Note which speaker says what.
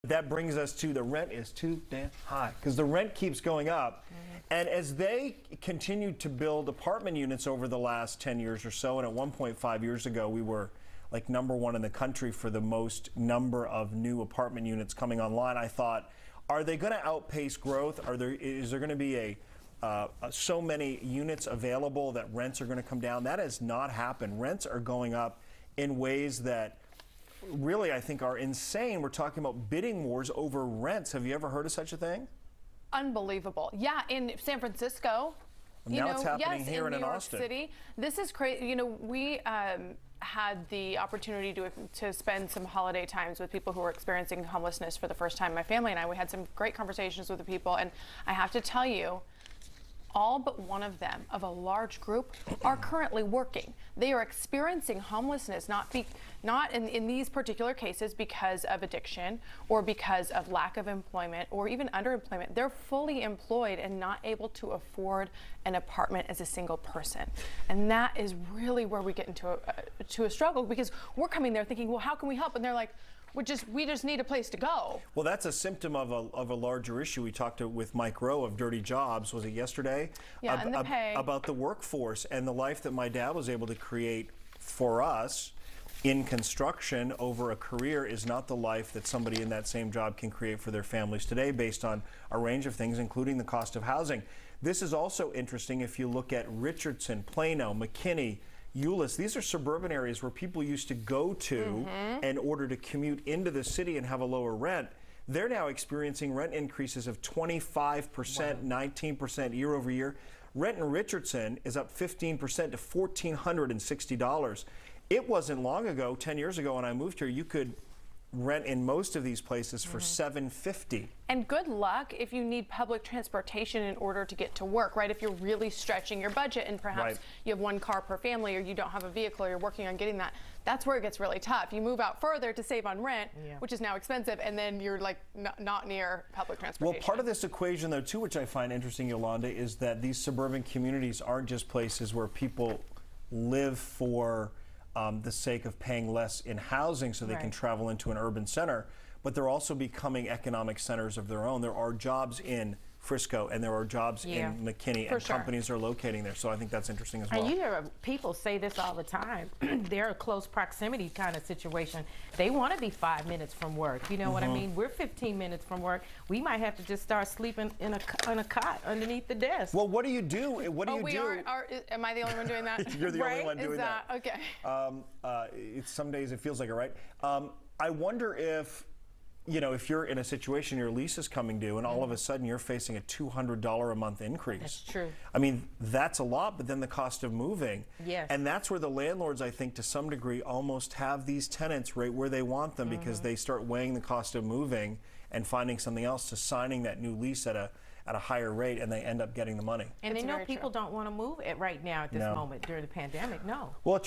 Speaker 1: That brings us to the rent is too damn high because the rent keeps going up. And as they continued to build apartment units over the last 10 years or so, and at 1.5 years ago, we were like #1 in the country for the most number of new apartment units coming online. I thought, are they going to outpace growth? Is there going to be so many units available that rents are going to come down? That has not happened. Rents are going up in ways that really, I think, are insane. We're talking about bidding wars over rents. Have you ever heard of such a thing?
Speaker 2: Unbelievable. Yeah, in San Francisco.
Speaker 1: Now it's happening
Speaker 2: yes,
Speaker 1: here
Speaker 2: in
Speaker 1: and
Speaker 2: New
Speaker 1: in
Speaker 2: York
Speaker 1: Austin.
Speaker 2: City. This is crazy. You know, we had the opportunity to spend some holiday times with people who were experiencing homelessness for the first time. My family and I, we had some great conversations with the people, and I have to tell you, all but one of them, of a large group, are currently working. They are experiencing homelessness, not in these particular cases because of addiction or because of lack of employment or even underemployment. They're fully employed and not able to afford an apartment as a single person. And that is really where we get into a struggle, because we're coming there thinking, well, how can we help? And they're like, we just need a place to go.
Speaker 1: Well, that's a symptom of a larger issue. We talked with Mike Rowe of Dirty Jobs, was it yesterday?
Speaker 2: Yeah, and the pay.
Speaker 1: About the workforce and the life that my dad was able to create for us in construction over a career is not the life that somebody in that same job can create for their families today, based on a range of things, including the cost of housing. This is also interesting if you look at Richardson, Plano, McKinney, Euless. These are suburban areas where people used to go to in order to commute into the city and have a lower rent. They're now experiencing rent increases of 25%, 19% year over year. Rent in Richardson is up 15% to $1,460. It wasn't long ago, 10 years ago when I moved here, you could rent in most of these places for $750.
Speaker 2: And good luck if you need public transportation in order to get to work, right? If you're really stretching your budget and perhaps you have one car per family, or you don't have a vehicle, or you're working on getting that, that's where it gets really tough. You move out further to save on rent, which is now expensive, and then you're like not near public transportation.
Speaker 1: Well, part of this equation, though, too, which I find interesting, Yolanda, is that these suburban communities aren't just places where people live for the sake of paying less in housing so they can travel into an urban center, but they're also becoming economic centers of their own. There are jobs in Frisco and there are jobs in McKinney, and companies are locating there. So I think that's interesting as well.
Speaker 3: And you hear people say this all the time. They're a close proximity kind of situation. They want to be 5 minutes from work. You know what I mean? We're 15 minutes from work. We might have to just start sleeping in a cot underneath the desk.
Speaker 1: Well, what do you do? What do you do?
Speaker 2: Am I the only one doing that?
Speaker 1: You're the only one doing that.
Speaker 2: Okay.
Speaker 1: Some days it feels like it, right? I wonder if, you know, if you're in a situation your lease is coming due and all of a sudden you're facing a $200 a month increase.
Speaker 3: That's true.
Speaker 1: I mean, that's a lot, but then the cost of moving.
Speaker 3: Yes.
Speaker 1: And that's where the landlords, I think, to some degree, almost have these tenants right where they want them, because they start weighing the cost of moving and finding something else to signing that new lease at a higher rate, and they end up getting the money.
Speaker 3: And they know people don't want to move right now at this moment during the pandemic. No.
Speaker 1: Well, it turns